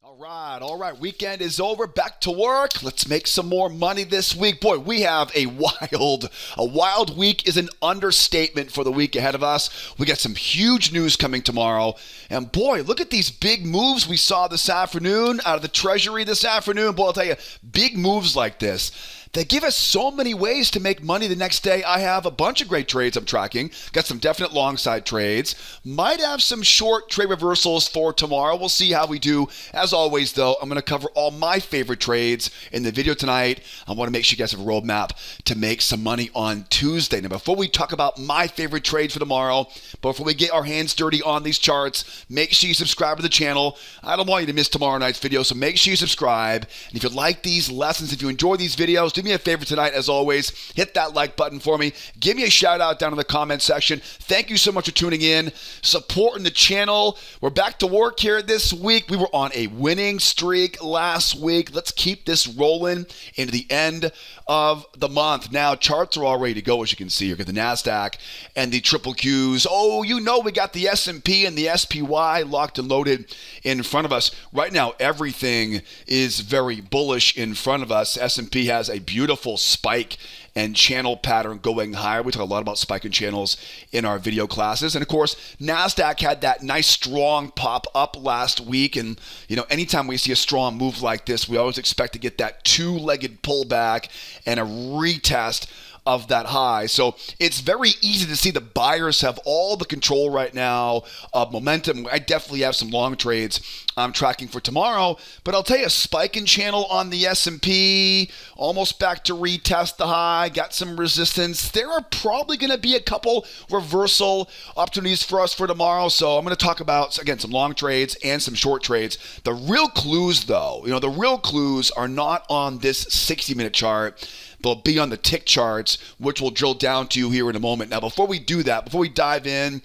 All right. Weekend is over. Back to work. Let's make some more money this week. Boy, we have a wild week is an understatement for the week ahead of us. We got some huge news coming tomorrow. And boy, look at these big moves we saw this afternoon out of the Treasury this afternoon. Boy, I'll tell you, big moves like this, they give us so many ways to make money the next day. I have a bunch of great trades I'm tracking. Got some definite long side trades. Might have some short trade reversals for tomorrow. We'll see how we do. As always, though, I'm going to cover all my favorite trades in the video tonight. I want to make sure you guys have a roadmap to make some money on Tuesday. Now, before we talk about my favorite trades for tomorrow, before we get our hands dirty on these charts, make sure you subscribe to the channel. I don't want you to miss tomorrow night's video, so make sure you subscribe. And if you like these lessons, if you enjoy these videos, do me a favor tonight, as always, hit that like button for me. Give me a shout out down in the comment section. Thank you so much for tuning in, supporting the channel. We're back to work here this week. We were on a winning streak last week. Let's keep this rolling into the end of the month. Now, charts are all ready to go, as you can see. You got the NASDAQ and the triple Qs. Oh, you know we got the S&P and the SPY locked and loaded in front of us. Right now, everything is very bullish in front of us. S&P has a beautiful spike and channel pattern going higher. We talk a lot about spike and channels in our video classes. And of course, NASDAQ had that nice strong pop up last week. And you know, anytime we see a strong move like this, we always expect to get that two-legged pullback and a retest of that high. So it's very easy to see the buyers have all the control right now of momentum. I definitely have some long trades I'm tracking for tomorrow, but I'll tell you, a spike in channel on the S&P, almost back to retest the high, got some resistance. There are probably going to be a couple reversal opportunities for us for tomorrow. So I'm going to talk about, again, some long trades and some short trades. The real clues, though, the real clues are not on this 60-minute chart. They'll be on the tick charts, which we'll drill down to here in a moment. Now, before we do that, before we dive in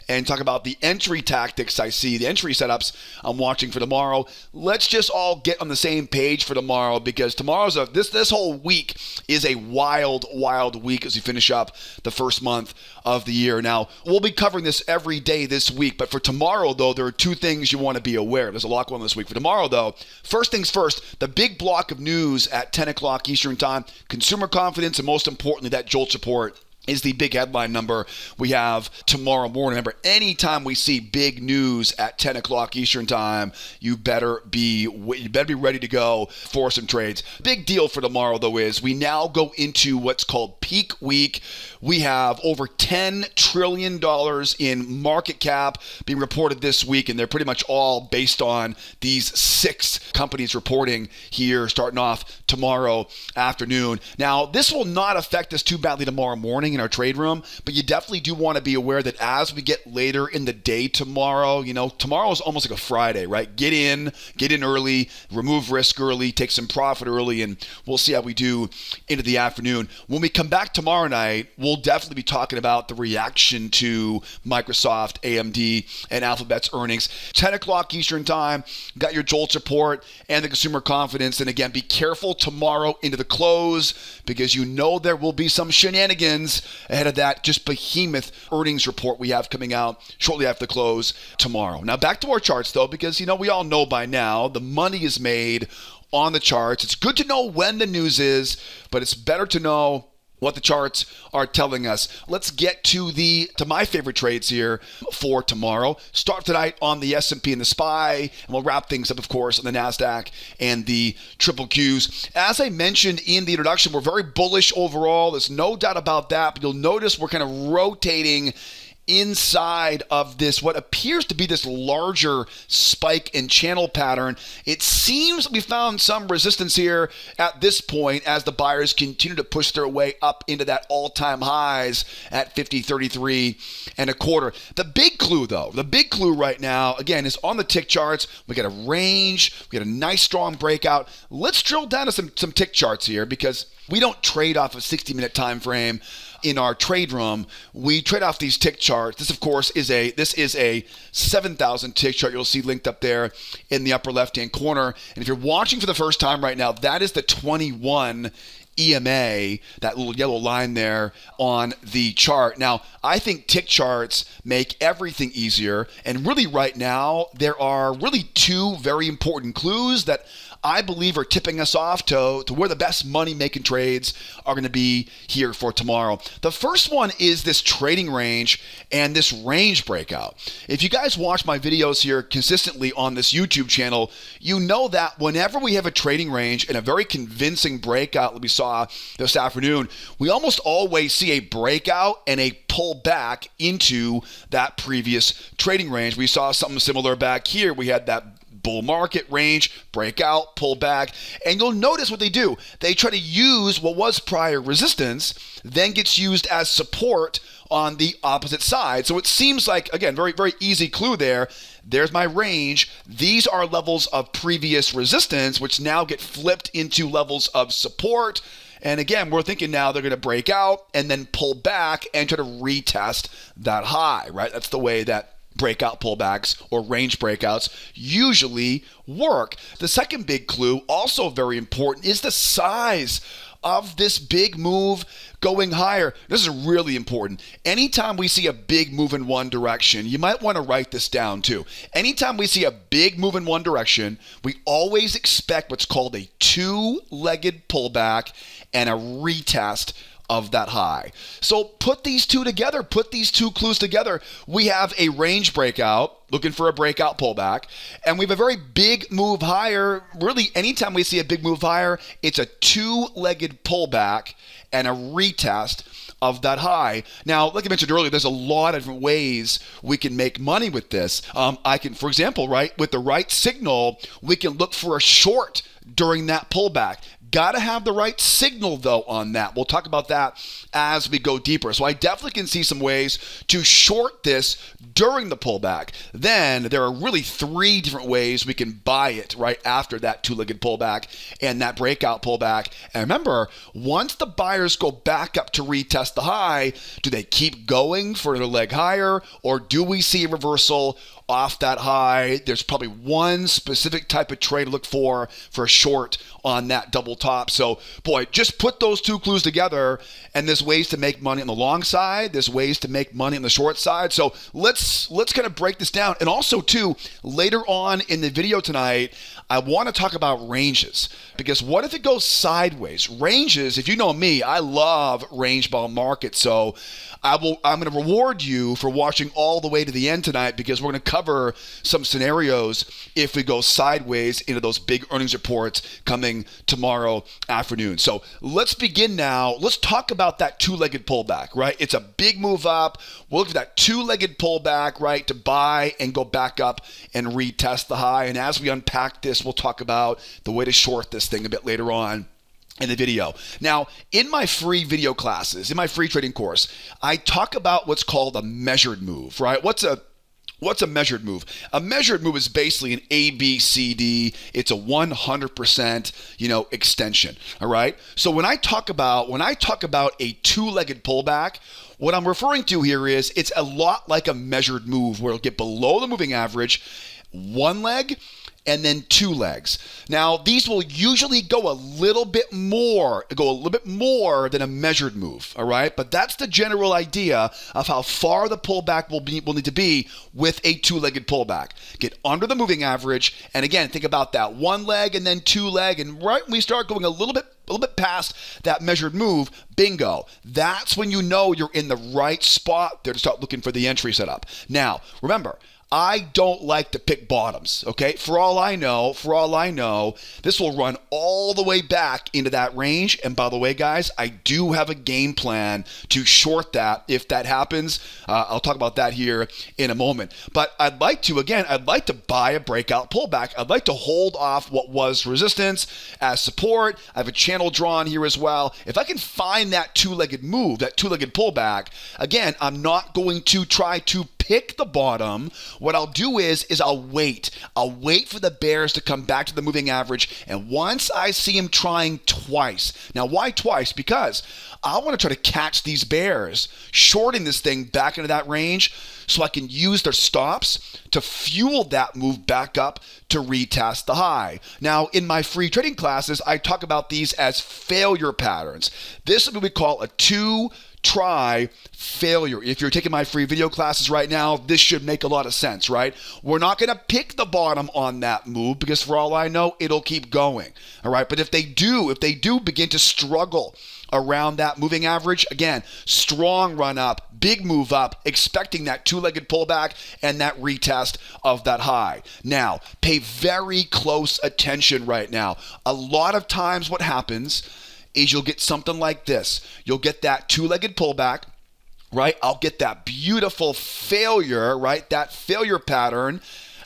and talk about the entry tactics I see, the entry setups I'm watching for tomorrow, let's just all get on the same page for tomorrow, because tomorrow's this whole week is a wild week as we finish up the first month of the year. Now, we'll be covering this every day this week, but for tomorrow, though, there are two things you want to be aware of. There's a lot going on this week. For tomorrow, though, first things first, the big block of news at 10 o'clock Eastern Time, consumer confidence, and most importantly, that JOLT support is the big headline number we have tomorrow morning. Remember, anytime we see big news at 10 o'clock Eastern Time, you better be ready to go for some trades. Big deal for tomorrow, though, is we now go into what's called peak week. We have over $10 trillion in market cap being reported this week, and they're pretty much all based on these 6 companies reporting here starting off tomorrow afternoon. Now, this will not affect us too badly tomorrow morning in our trade room, but you definitely do want to be aware that as we get later in the day tomorrow, tomorrow is almost like a Friday, right? Get in early, remove risk early, take some profit early, and we'll see how we do into the afternoon. When we come back tomorrow night, we'll definitely be talking about the reaction to Microsoft, AMD, and Alphabet's earnings. 10 o'clock Eastern Time, got your JOLT support and the consumer confidence. And again, be careful tomorrow into the close, because there will be some shenanigans ahead of that just behemoth earnings report we have coming out shortly after the close tomorrow. Now, back to our charts, though, because we all know by now the money is made on the charts. It's good to know when the news is, but it's better to know what the charts are telling us. Let's get to my favorite trades here for tomorrow. Start tonight on the S&P and the SPY, and we'll wrap things up, of course, on the NASDAQ and the triple Qs. As I mentioned in the introduction, we're very bullish overall. There's no doubt about that, but you'll notice we're kind of rotating inside of this, what appears to be this larger spike and channel pattern. It seems we found some resistance here at this point as the buyers continue to push their way up into that all-time highs at 50.33 and a quarter. The big clue, though, right now, again, is on the tick charts. We got a range. We got a nice strong breakout. Let's drill down to some tick charts here, because we don't trade off a 60-minute time frame in our trade room. We trade off these tick charts. This, of course, is a 7,000 tick chart. You'll see linked up there in the upper left-hand corner. And if you're watching for the first time right now, that is the 21 EMA, that little yellow line there on the chart. Now, I think tick charts make everything easier. And really right now, there are really two very important clues that I believe are tipping us off to where the best money-making trades are going to be here for tomorrow. The first one is this trading range and this range breakout. If you guys watch my videos here consistently on this YouTube channel, you know that whenever we have a trading range and a very convincing breakout that we saw this afternoon, we almost always see a breakout and a pull back into that previous trading range. We saw something similar back here. We had that bull market range, breakout, pull back, and you'll notice what they do. They try to use what was prior resistance, then gets used as support on the opposite side. So it seems like, again, very, very easy clue there. There's my range. These are levels of previous resistance, which now get flipped into levels of support. And again, we're thinking now they're going to break out and then pull back and try to retest that high, right? That's the way that breakout pullbacks or range breakouts usually work. The second big clue, also very important, is the size of this big move going higher. This is really important. Anytime we see a big move in one direction, you might want to write this down too. Anytime we see a big move in one direction, we always expect what's called a two-legged pullback and a retest of that high. So put these two together, put these two clues together. We have a range breakout, looking for a breakout pullback, and we have a very big move higher. Really, anytime we see a big move higher, it's a two-legged pullback and a retest of that high. Now, like I mentioned earlier, there's a lot of different ways we can make money with this. I can, for example, right, with the right signal, we can look for a short during that pullback. Got to have the right signal, though, on that. We'll talk about that as we go deeper. So I definitely can see some ways to short this during the pullback. Then there are really three different ways we can buy it right after that two-legged pullback and that breakout pullback. And remember, once the buyers go back up to retest the high, do they keep going for another leg higher, or do we see a reversal off that high? There's probably one specific type of trade to look for a short on that double top. So, boy, just put those two clues together, and there's ways to make money on the long side. There's ways to make money on the short side. So let's kind of break this down. And also, too, later on in the video tonight, I want to talk about ranges, because what if it goes sideways? Ranges, if you know me, I love range bound markets. So I'm going to reward you for watching all the way to the end tonight, because we're going to cover some scenarios if we go sideways into those big earnings reports coming tomorrow afternoon. So let's begin now. Let's talk about that two-legged pullback, right? It's a big move up. We'll look at that two-legged pullback, right, to buy and go back up and retest the high. And as we unpack this, we'll talk about the way to short this thing a bit later on in the video. Now, in my free video classes, in my free trading course, I talk about what's called a measured move, right? What's a measured move? A measured move is basically an ABCD. It's a 100%, extension. All right. So when I talk about a two-legged pullback, what I'm referring to here is it's a lot like a measured move, where it'll get below the moving average, one leg, and then two legs. Now, these will usually go a little bit more than a measured move, all right? But that's the general idea of how far the pullback will need to be with a two-legged pullback. Get under the moving average, and again, think about that one leg and then two leg, and right when we start going a little bit past that measured move, bingo. That's when you know you're in the right spot there to start looking for the entry setup. Now, remember, I don't like to pick bottoms, okay? For all I know, this will run all the way back into that range. And by the way, guys, I do have a game plan to short that if that happens. I'll talk about that here in a moment. But I'd like to buy a breakout pullback. I'd like to hold off what was resistance as support. I have a channel drawn here as well. If I can find that two-legged move, that two-legged pullback, again, I'm not going to try to pick pick the bottom. What I'll do is I'll wait. I'll wait for the bears to come back to the moving average. And once I see them trying twice. Now, why twice? Because I want to try to catch these bears, shorting this thing back into that range so I can use their stops to fuel that move back up to retest the high. Now, in my free trading classes, I talk about these as failure patterns. This is what we call a two-try failure. If you're taking my free video classes right now, this should make a lot of sense, right? We're not going to pick the bottom on that move because for all I know, it'll keep going, all right? But if they do begin to struggle around that moving average, again, strong run up, big move up, expecting that two-legged pullback and that retest of that high. Now, pay very close attention right now. A lot of times what happens is you'll get something like this. You'll get that two-legged pullback, right? I'll get that beautiful failure, right? That failure pattern.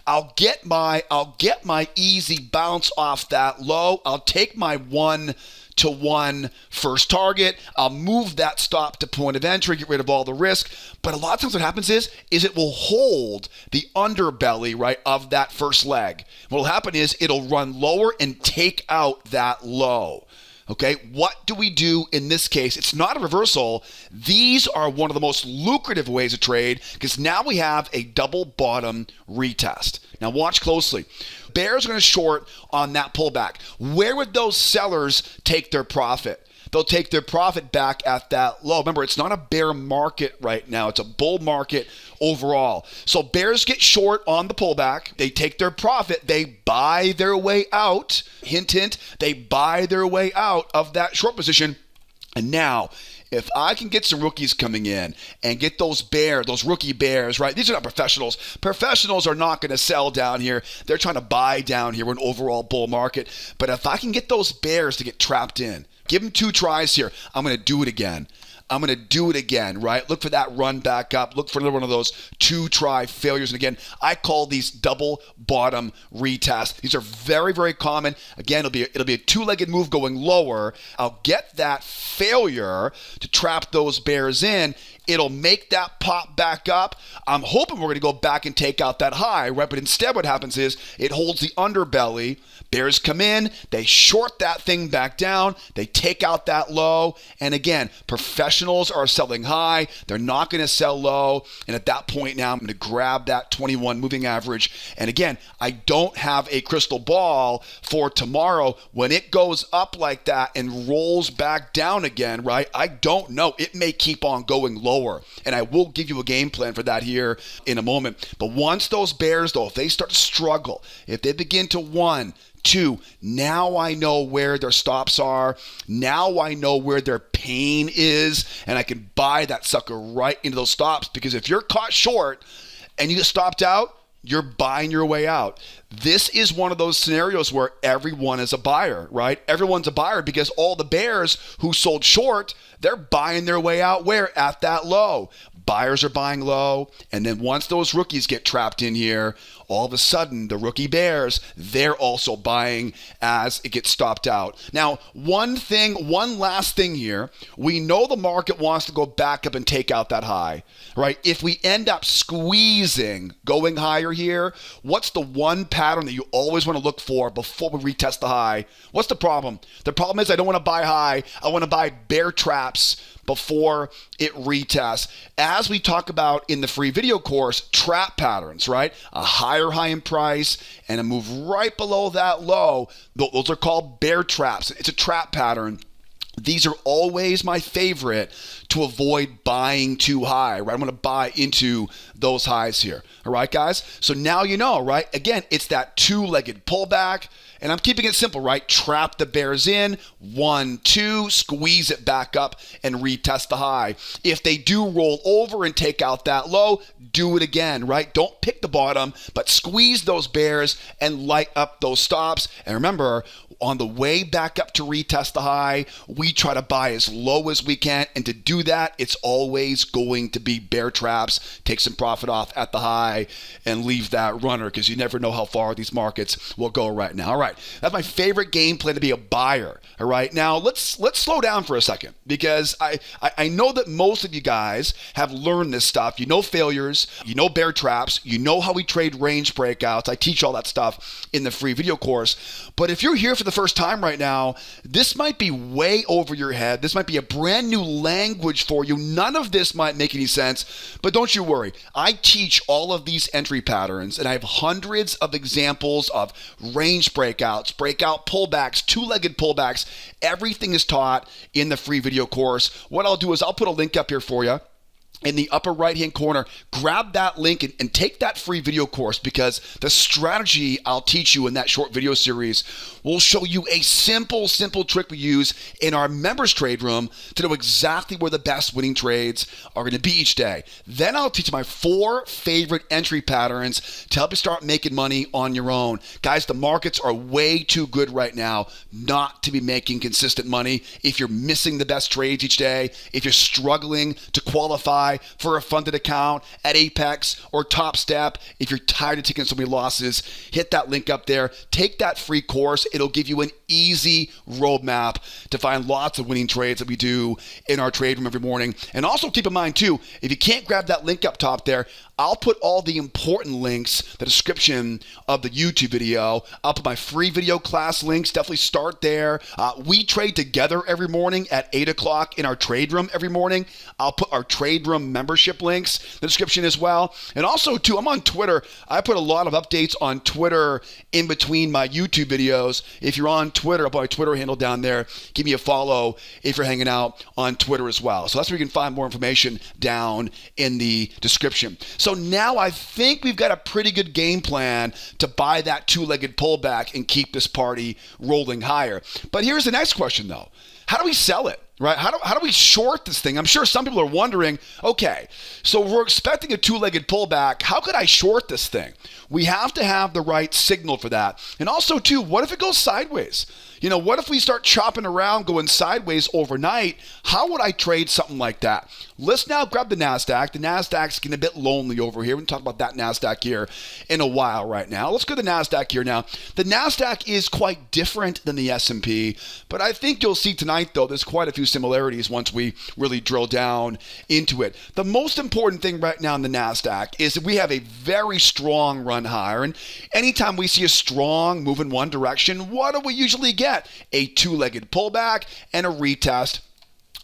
I'll get my easy bounce off that low. I'll take my 1-to-1 first target. I'll move that stop to point of entry, get rid of all the risk. But a lot of times what happens is it will hold the underbelly, right, of that first leg. What will happen is it'll run lower and take out that low. Okay, what do we do in this case? It's not a reversal. These are one of the most lucrative ways to trade because now we have a double bottom retest. Now watch closely. Bears are going to short on that pullback. Where would those sellers take their profit? They'll take their profit back at that low. Remember, it's not a bear market right now. It's a bull market overall. So bears get short on the pullback. They take their profit. They buy their way out. Hint, hint. They buy their way out of that short position. And now, if I can get some rookies coming in and get those rookie bears, right? These are not professionals. Professionals are not going to sell down here. They're trying to buy down here in an overall bull market. But if I can get those bears to get trapped in, give them 2 tries here, I'm going to do it again. Right? Look for that run back up. Look for another one of those 2-try failures. And again, I call these double bottom retests. These are very, very common. Again, it'll be a 2-legged move going lower. I'll get that failure to trap those bears in. It'll make that pop back up. I'm hoping we're going to go back and take out that high, right? But instead what happens is it holds the underbelly. Bears come in, they short that thing back down, they take out that low, and again, professionals are selling high, they're not going to sell low, and at that point now, I'm going to grab that 21 moving average, and again, I don't have a crystal ball for tomorrow when it goes up like that and rolls back down again, right? I don't know. It may keep on going lower, and I will give you a game plan for that here in a moment, but once those bears, though, if they start to struggle, if they begin to 1, 2, now I know where their stops are. Now I know where their pain is, and I can buy that sucker right into those stops because if you're caught short and you get stopped out, you're buying your way out. This is one of those scenarios where everyone is a buyer, right? Everyone's a buyer because all the bears who sold short, they're buying their way out where? At that low. Buyers are buying low, and then once those rookies get trapped in here, all of a sudden the rookie bears, they're also buying as it gets stopped out. Now, one last thing here. We know the market wants to go back up and take out that high, right? If we end up squeezing, going higher here, what's the one pattern that you always want to look for before we retest the high? What's the problem? The problem is I don't want to buy high. I want to buy bear traps before it retests. As we talk about in the free video course, trap patterns, right? A higher high in price and a move right below that low. Those are called bear traps. It's a trap pattern. These are always my favorite to avoid buying too high, right? I'm going to buy into those highs here. All right, guys? So now you know, right? Again, it's that 2-legged pullback. And I'm keeping it simple, right? Trap the bears in, 1, 2, squeeze it back up and retest the high. If they do roll over and take out that low, do it again, right? Don't pick the bottom, but squeeze those bears and light up those stops. And remember, on the way back up to retest the high, we try to buy as low as we can. And to do that, it's always going to be bear traps. Take some profit off at the high and leave that runner, because you never know how far these markets will go right now. All right, that's my favorite game plan to be a buyer. All right, now let's slow down for a second, because I know that most of you guys have learned this stuff. You know failures, you know bear traps, you know how we trade range breakouts. I teach all that stuff in the free video course. But if you're here for the first time right now, this might be way over your head. This might be a brand new language for you. None of this might make any sense, but don't you worry. I teach all of these entry patterns, and I have hundreds of examples of range breakouts, breakout pullbacks, two-legged pullbacks. Everything is taught in the free video course. What I'll do is I'll put a link up here for you in the upper right-hand corner. Grab that link and take that free video course, because the strategy I'll teach you in that short video series will show you a simple trick we use in our members trade room to know exactly where the best winning trades are going to be each day. Then I'll teach you my 4 favorite entry patterns to help you start making money on your own. Guys, the markets are way too good right now not to be making consistent money. If you're missing the best trades each day, if you're struggling to qualify for a funded account at Apex or Top Step, if you're tired of taking so many losses, hit that link up there. Take that free course. It'll give you an easy roadmap to find lots of winning trades that we do in our trade room every morning. And also keep in mind too, if you can't grab that link up top there, I'll put all the important links, the description of the YouTube video. I'll put my free video class links. Definitely start there. We trade together every morning at 8 o'clock in our trade room every morning. I'll put our trade room membership links in the description as well. And also too, I'm on Twitter. I put a lot of updates on Twitter in between my YouTube videos. If you're on Twitter, I'll put my Twitter handle down there. Give me a follow if you're hanging out on Twitter as well. So that's where you can find more information down in the description. So now I think we've got a pretty good game plan to buy that two-legged pullback and keep this party rolling higher. But here's the next question though. How do we sell it? Right? How do we short this thing? I'm sure some people are wondering, okay, so we're expecting a two-legged pullback. How could I short this thing? We have to have the right signal for that. And also too, what if it goes sideways? What if we start chopping around, going sideways overnight? How would I trade something like that? Let's now grab the NASDAQ. The NASDAQ's getting a bit lonely over here. We're going to talk about that NASDAQ here in a while right now. Let's go to the NASDAQ here now. The NASDAQ is quite different than the S&P, but I think you'll see tonight, though, there's quite a few similarities once we really drill down into it. The most important thing right now in the NASDAQ is that we have a very strong run higher, and anytime we see a strong move in one direction, what do we usually get? A two-legged pullback and a retest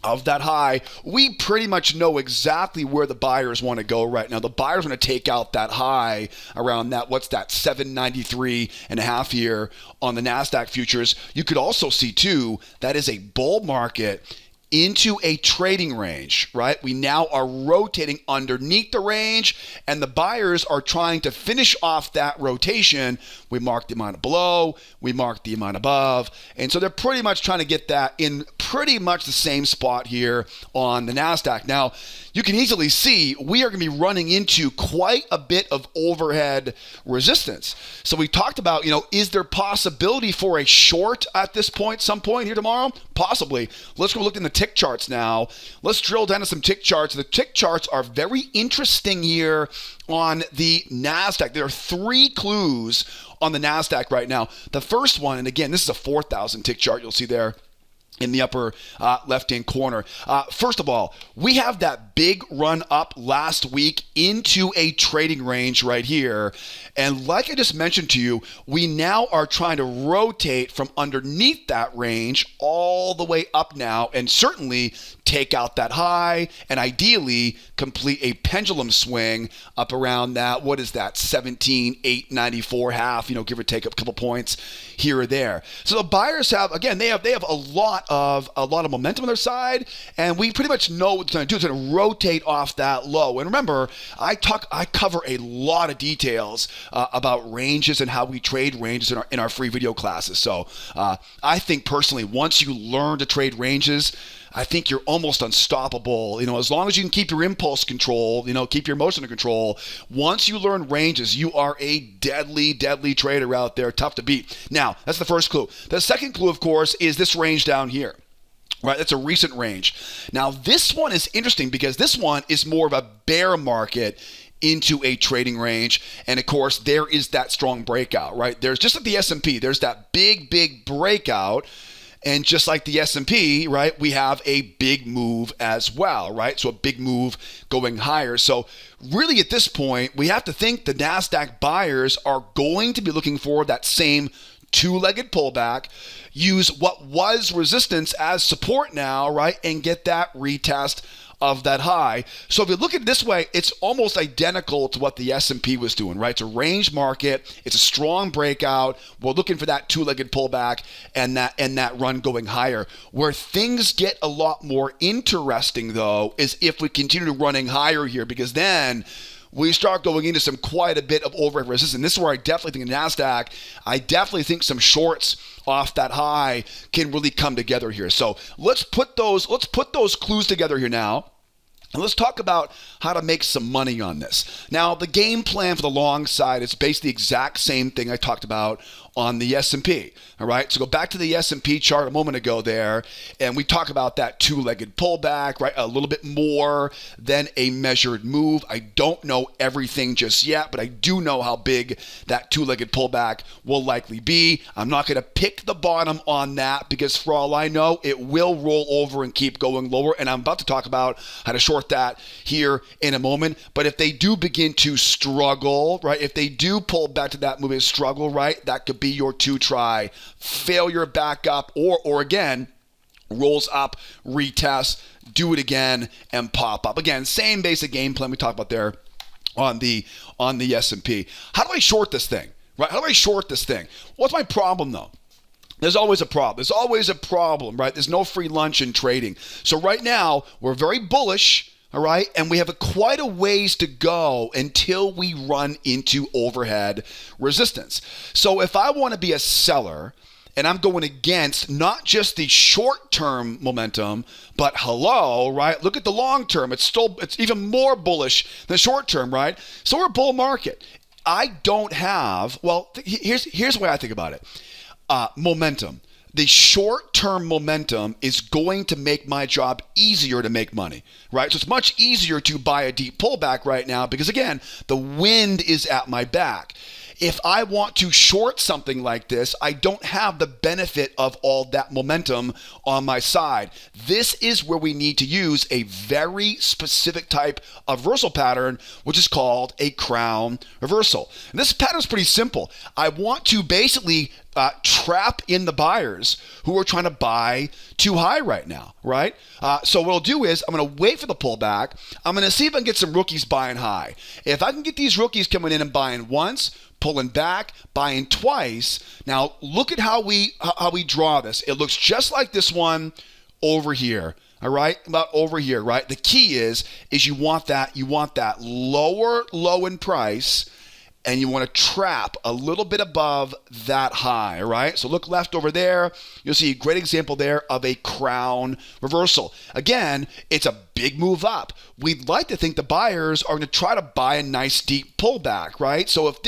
of that high. We pretty much know exactly where the buyers want to go right now. The buyers want to take out that high around that, what's that, 793 and a half here on the NASDAQ futures. You could also see too, that is a bull market into a trading range, right? We now are rotating underneath the range, and the buyers are trying to finish off that rotation. We mark the amount below, we mark the amount above, and so they're pretty much trying to get that in pretty much the same spot here on the NASDAQ. Now, you can easily see we are going to be running into quite a bit of overhead resistance. So we talked about, is there possibility for a short at this point, some point here tomorrow? Possibly. Let's go look in the tick charts now. Let's drill down to some tick charts. The tick charts are very interesting here on the NASDAQ. There are 3 clues on the NASDAQ right now. The first one, and again, this is a 4,000 tick chart you'll see there in the upper left-hand corner. First of all, we have that big run up last week into a trading range right here. And like I just mentioned to you, we now are trying to rotate from underneath that range all the way up now, and certainly take out that high and ideally complete a pendulum swing up around that, what is that, 17,894 half, give or take a couple points here or there. So the buyers have, again, they have a lot of momentum on their side, and we pretty much know what it's going to do. It's going to rotate off that low. And remember, I cover a lot of details about ranges and how we trade ranges in our free video classes. So I think personally, once you learn to trade ranges, I think you're almost unstoppable. As long as you can keep your impulse control, keep your emotion under control. Once you learn ranges, you are a deadly, deadly trader out there, tough to beat. Now, that's the first clue. The second clue, of course, is this range down here. Right, that's a recent range. Now, this one is interesting because this one is more of a bear market into a trading range. And of course, there is that strong breakout, right? There's just like the S&P, there's that big, big breakout. And just like the S&P, right, we have a big move as well, right? So a big move going higher. So really at this point, we have to think the NASDAQ buyers are going to be looking for that same two-legged pullback, use what was resistance as support now, right, and get that retest of that high. So if you look at it this way, it's almost identical to what the S&P was doing, right? It's a range market. It's a strong breakout. We're looking for that two-legged pullback and that run going higher. Where things get a lot more interesting, though, is if we continue running higher here, because then we start going into quite a bit of overhead resistance. This is where I definitely think in NASDAQ, I definitely think some shorts off that high can really come together here. So let's put those clues together here now. And let's talk about how to make some money on this. Now, the game plan for the long side is basically the exact same thing I talked about on the S&P. All right, so go back to the S&P chart a moment ago there, and we talk about that two-legged pullback, right? A little bit more than a measured move. I don't know everything just yet, but I do know how big that two-legged pullback will likely be. I'm not going to pick the bottom on that because for all I know, it will roll over and keep going lower, and I'm about to talk about how to short that here in a moment. But if they do begin to struggle, right? If they do pull back to that movement struggle, right? That could be your two-try failure back up, or again, rolls up, retest, do it again, and pop up. Again, same basic game plan we talked about there on the S&P. How do I short this thing? Right? How do I short this thing? What's my problem though? There's always a problem. There's always a problem, right? There's no free lunch in trading. So right now, we're very bullish, all right? And we have quite a ways to go until we run into overhead resistance. So if I want to be a seller and I'm going against not just the short-term momentum, but hello, right? Look at the long term. It's even more bullish than short term, right? So we're a bull market. I don't have, here's the way I think about it. Momentum. The short-term momentum is going to make my job easier to make money, right? So it's much easier to buy a deep pullback right now because, again, the wind is at my back. If I want to short something like this, I don't have the benefit of all that momentum on my side. This is where we need to use a very specific type of reversal pattern, which is called a crown reversal. And this pattern is pretty simple. I want to basically trap in the buyers who are trying to buy too high right now, right? So what I'll do is I'm going to wait for the pullback. I'm going to see if I can get some rookies buying high. If I can get these rookies coming in and buying once, pulling back, buying twice. Now look at how we draw this. It looks just like this one over here. All right, about over here, right? The key is you want that lower low in price, and you want to trap a little bit above that high, all right? So look left over there. You'll see a great example there of a crown reversal. Again, it's a big move up. We'd like to think the buyers are going to try to buy a nice deep pullback, right? So if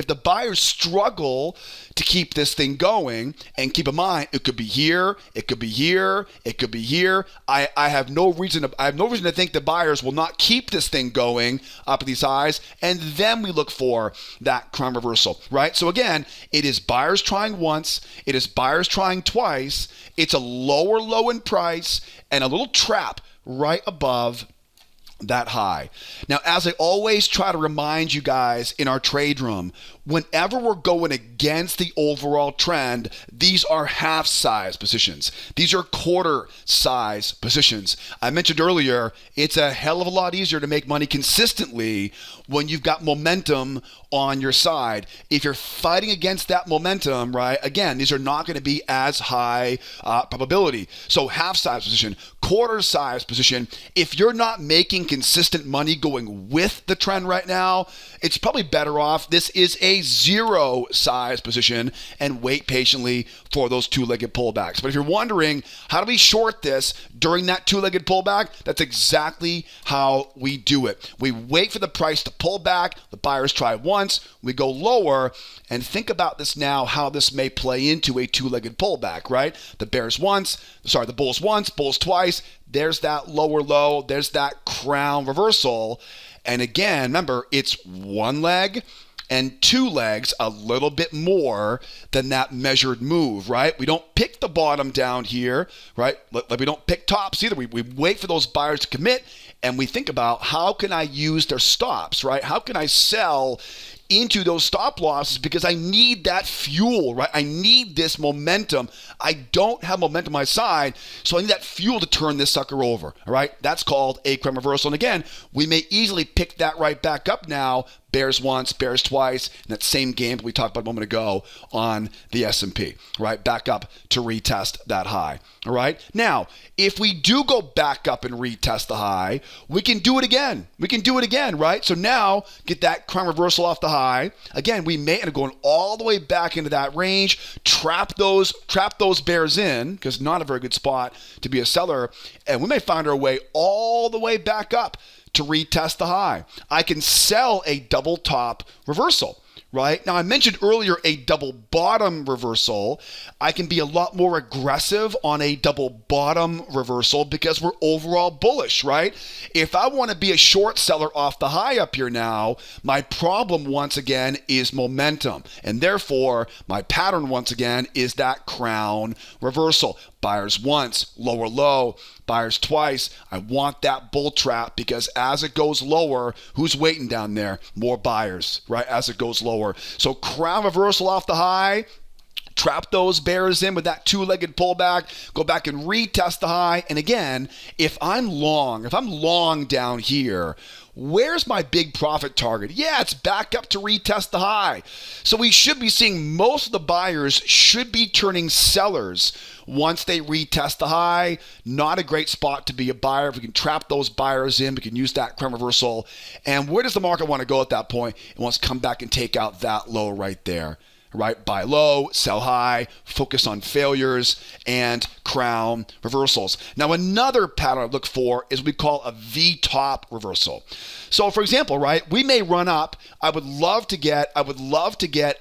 the buyers struggle to keep this thing going, and keep in mind, it could be here, it could be here, it could be here. I have no reason to think the buyers will not keep this thing going up at these highs, and then we look for that crown reversal, right? So again, it is buyers trying once, it is buyers trying twice, it's a lower low in price, and a little trap right above that high. Now, as I always try to remind you guys in our trade room, whenever we're going against the overall trend, these are half size positions. These are quarter size positions. I mentioned earlier, it's a hell of a lot easier to make money consistently when you've got momentum on your side. If you're fighting against that momentum, right, again, these are not going to be as high probability. So half size position, quarter size position, if you're not making inconsistent money going with the trend right now, it's probably better off. This is a zero size position and wait patiently for those two-legged pullbacks. But if you're wondering, how do we short this during that two-legged pullback? That's exactly how we do it. We wait for the price to pull back. The buyers try once. We go lower. And think about this now, how this may play into a two-legged pullback, right? The bulls once, bulls twice. There's that lower low. There's that crown reversal. And again, remember, it's one leg and two legs, a little bit more than that measured move, right? We don't pick the bottom down here, right? We don't pick tops either. We wait for those buyers to commit, and we think about, how can I use their stops, right? How can I sell into those stop losses, because I need that fuel, right? I need this momentum. I don't have momentum on my side, so I need that fuel to turn this sucker over, all right? That's called a crown reversal. And again, we may easily pick that right back up now. Bears once, bears twice, in that same game we talked about a moment ago on the S&P, right? Back up to retest that high, all right? Now, if we do go back up and retest the high, we can do it again. We can do it again, right? So now, get that crown reversal off the high. Again, we may end up going all the way back into that range, trap those bears in, because not a very good spot to be a seller, and we may find our way all the way back up to retest the high. I can sell a double top reversal, right? Now, I mentioned earlier a double bottom reversal. I can be a lot more aggressive on a double bottom reversal because we're overall bullish, right? If I want to be a short seller off the high up here now, my problem once again is momentum. And therefore, my pattern once again is that crown reversal. Buyers once, lower low, buyers twice. I want that bull trap, because as it goes lower, who's waiting down there? More buyers, right? As it goes lower. So crown reversal off the high, trap those bears in with that two-legged pullback, go back and retest the high. And again, if I'm long down here, where's my big profit target? Yeah, it's back up to retest the high. So we should be seeing most of the buyers should be turning sellers once they retest the high. Not a great spot to be a buyer. If we can trap those buyers in, we can use that crown reversal. And where does the market want to go at that point? It wants to come back and take out that low right there. Right? Buy low, sell high, focus on failures, and crown reversals. Now, another pattern I look for is what we call a Vtop reversal. So, for example, right, we may run up. I would love to get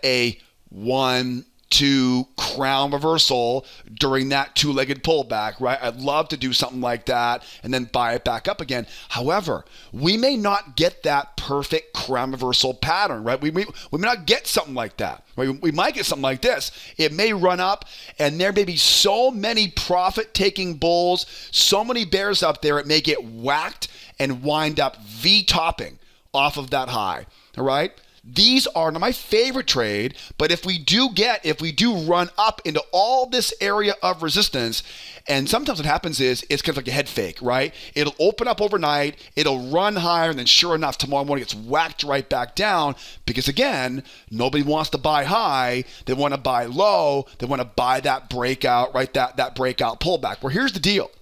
a 1, 2 crown reversal during that two-legged pullback, right? I'd love to do something like that and then buy it back up again. However, we may not get that perfect crown reversal pattern, right? We may not get something like that. Right? We might get something like this. It may run up, and there may be so many profit-taking bulls, so many bears up there, it may get whacked and wind up V-topping off of that high, all right? These are not my favorite trade, but if we do run up into all this area of resistance, and sometimes what happens is it's kind of like a head fake, right? It'll open up overnight, it'll run higher, and then sure enough, tomorrow morning it's whacked right back down, because again, nobody wants to buy high, they want to buy low, they want to buy that breakout, right? That breakout pullback. Well, here's the deal.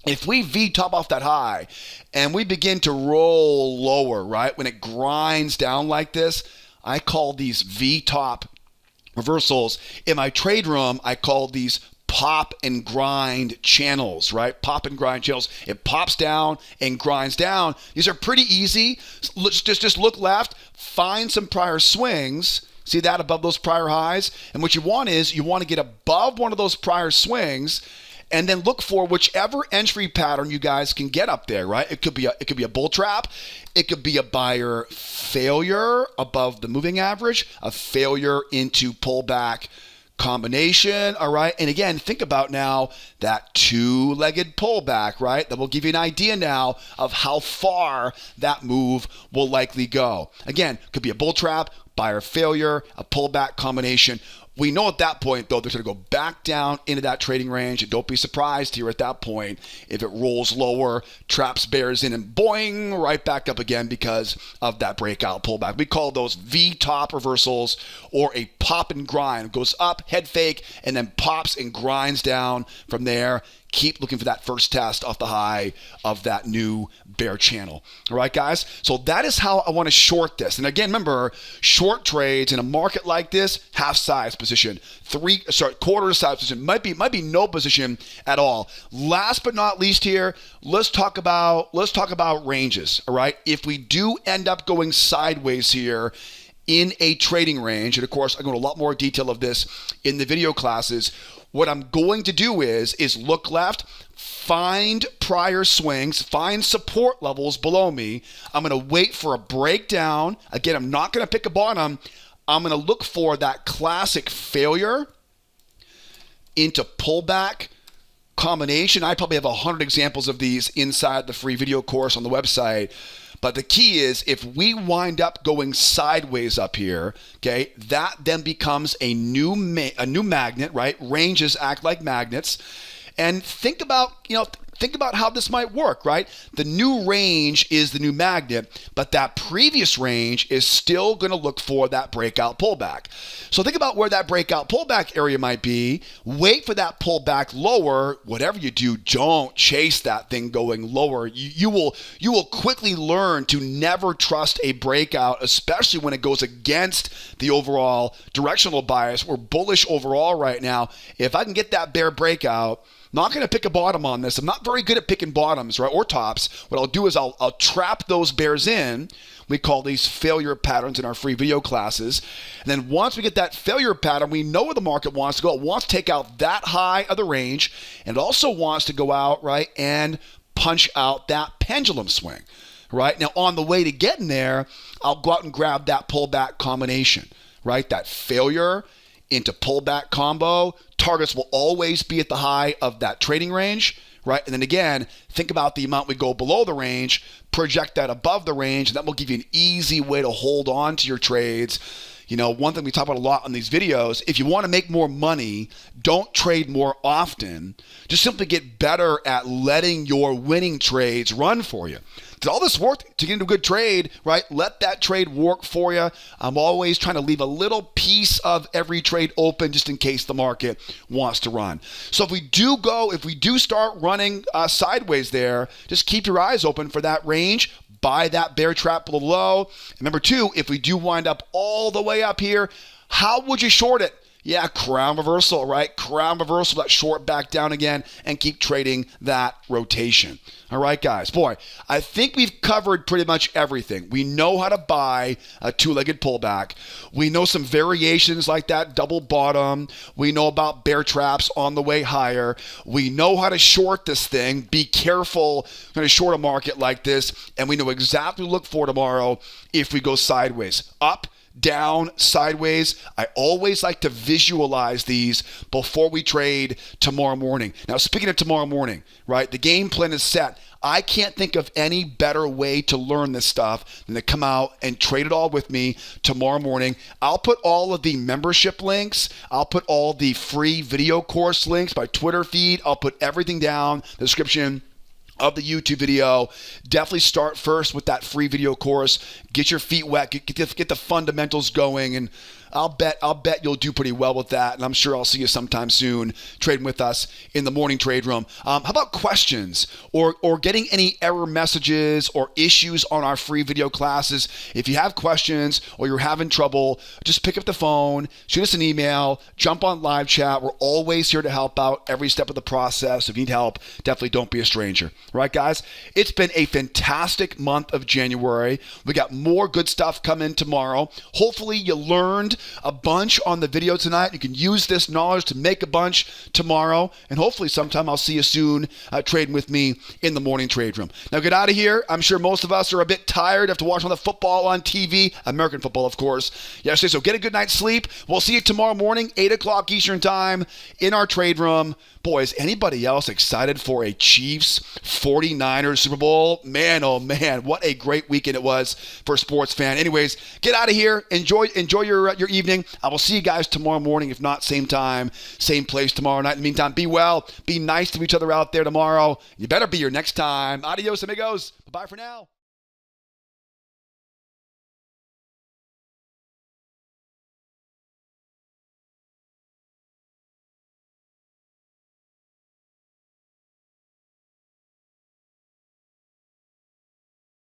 If we V-top off that high and we begin to roll lower, right, when it grinds down like this, I call these V-top reversals. In my trade room, I call these pop and grind channels, right? Pop and grind channels. It pops down and grinds down. These are pretty easy. Let's just look left, find some prior swings. See that above those prior highs? And what you want is you want to get above one of those prior swings, and then look for whichever entry pattern you guys can get up there, right? It could be a bull trap. It could be a buyer failure above the moving average, a failure into pullback combination, all right? And again, think about now that two-legged pullback, right? That will give you an idea now of how far that move will likely go. Again, could be a bull trap, buyer failure, a pullback combination. We know at that point, though, they're going to go back down into that trading range. And don't be surprised here at that point if it rolls lower, traps bears in, and boing, right back up again because of that breakout pullback. We call those V-top reversals, or a pop and grind. It goes up, head fake, and then pops and grinds down from there. keep looking for that first test off the high of that new bear channel. All right, guys? So that is how I want to short this. And again, remember, short trades in a market like this, half size position, quarter size position, might be no position at all. Last but not least here, let's talk about ranges. All right? If we do end up going sideways here in a trading range, and of course I go into a lot more detail of this in the video classes, what I'm going to do is look left, find prior swings, find support levels below me. I'm going to wait for a breakdown. Again, I'm not going to pick a bottom. I'm going to look for that classic failure into pullback combination. I probably have 100 examples of these inside the free video course on the website. But the key is if we wind up going sideways up here, okay, that then becomes a new magnet, right? Ranges act like magnets. And think about how this might work, right? The new range is the new magnet, but that previous range is still going to look for that breakout pullback. So think about where that breakout pullback area might be. Wait for that pullback lower. Whatever you do, don't chase that thing going lower. You will quickly learn to never trust a breakout, especially when it goes against the overall directional bias. We're bullish overall right now. If I can get that bear breakout, not going to pick a bottom on this. I'm not very good at picking bottoms, right, or tops. What I'll do is I'll trap those bears in. We call these failure patterns in our free video classes. And then once we get that failure pattern, we know where the market wants to go. It wants to take out that high of the range, and it also wants to go out, right, and punch out that pendulum swing, right? Now, on the way to getting there, I'll go out and grab that pullback combination, right? That failure into pullback combo. Targets will always be at the high of that trading range, right? And then again, think about the amount we go below the range, project that above the range, and that will give you an easy way to hold on to your trades. One thing we talk about a lot on these videos, if you want to make more money, don't trade more often. Just simply get better at letting your winning trades run for you. Did all this work to get into a good trade, right? Let that trade work for you. I'm always trying to leave a little piece of every trade open just in case the market wants to run. So if we do start running sideways there, just keep your eyes open for that range. Buy that bear trap below. And number two, if we do wind up all the way up here, how would you short it? Yeah, crown reversal, right? Crown reversal, that short back down again, and keep trading that rotation. All right, guys. Boy, I think we've covered pretty much everything. We know how to buy a two-legged pullback. We know some variations like that double bottom. We know about bear traps on the way higher. We know how to short this thing. Be careful when to short a market like this. And we know exactly what to look for tomorrow if we go sideways. Up, down, sideways. I always like to visualize these before we trade tomorrow morning. Now, speaking of tomorrow morning, right, the game plan is set. I can't think of any better way to learn this stuff than to come out and trade it all with me tomorrow morning. I'll put all of the membership links. I'll put all the free video course links, my Twitter feed. I'll put everything down, the description of the YouTube video. Definitely start first with that free video course. Get your feet wet, get the fundamentals going, and I'll bet you'll do pretty well with that. And I'm sure I'll see you sometime soon trading with us in the morning trade room. How about questions or getting any error messages or issues on our free video classes? If you have questions or you're having trouble, just pick up the phone, shoot us an email, jump on live chat. We're always here to help out every step of the process. If you need help, definitely don't be a stranger. All right, guys? It's been a fantastic month of January. We got more good stuff coming tomorrow. Hopefully you learned a bunch on the video tonight. You can use this knowledge to make a bunch tomorrow, and hopefully sometime I'll see you soon trading with me in the morning trade room. Now get out of here. I'm sure most of us are a bit tired after watching all the football on TV, American football, of course, yesterday, so get a good night's sleep. We'll see you tomorrow morning, 8 o'clock Eastern time in our trade room. Boy, is anybody else excited for a Chiefs 49ers Super Bowl? Man, oh man, what a great weekend it was for a sports fan. Anyways, get out of here. Enjoy your evening. I will see you guys tomorrow morning. If not, same time, same place tomorrow night. In the meantime, be well. Be nice to each other out there tomorrow. You better be here next time. Adios, amigos. Bye for now.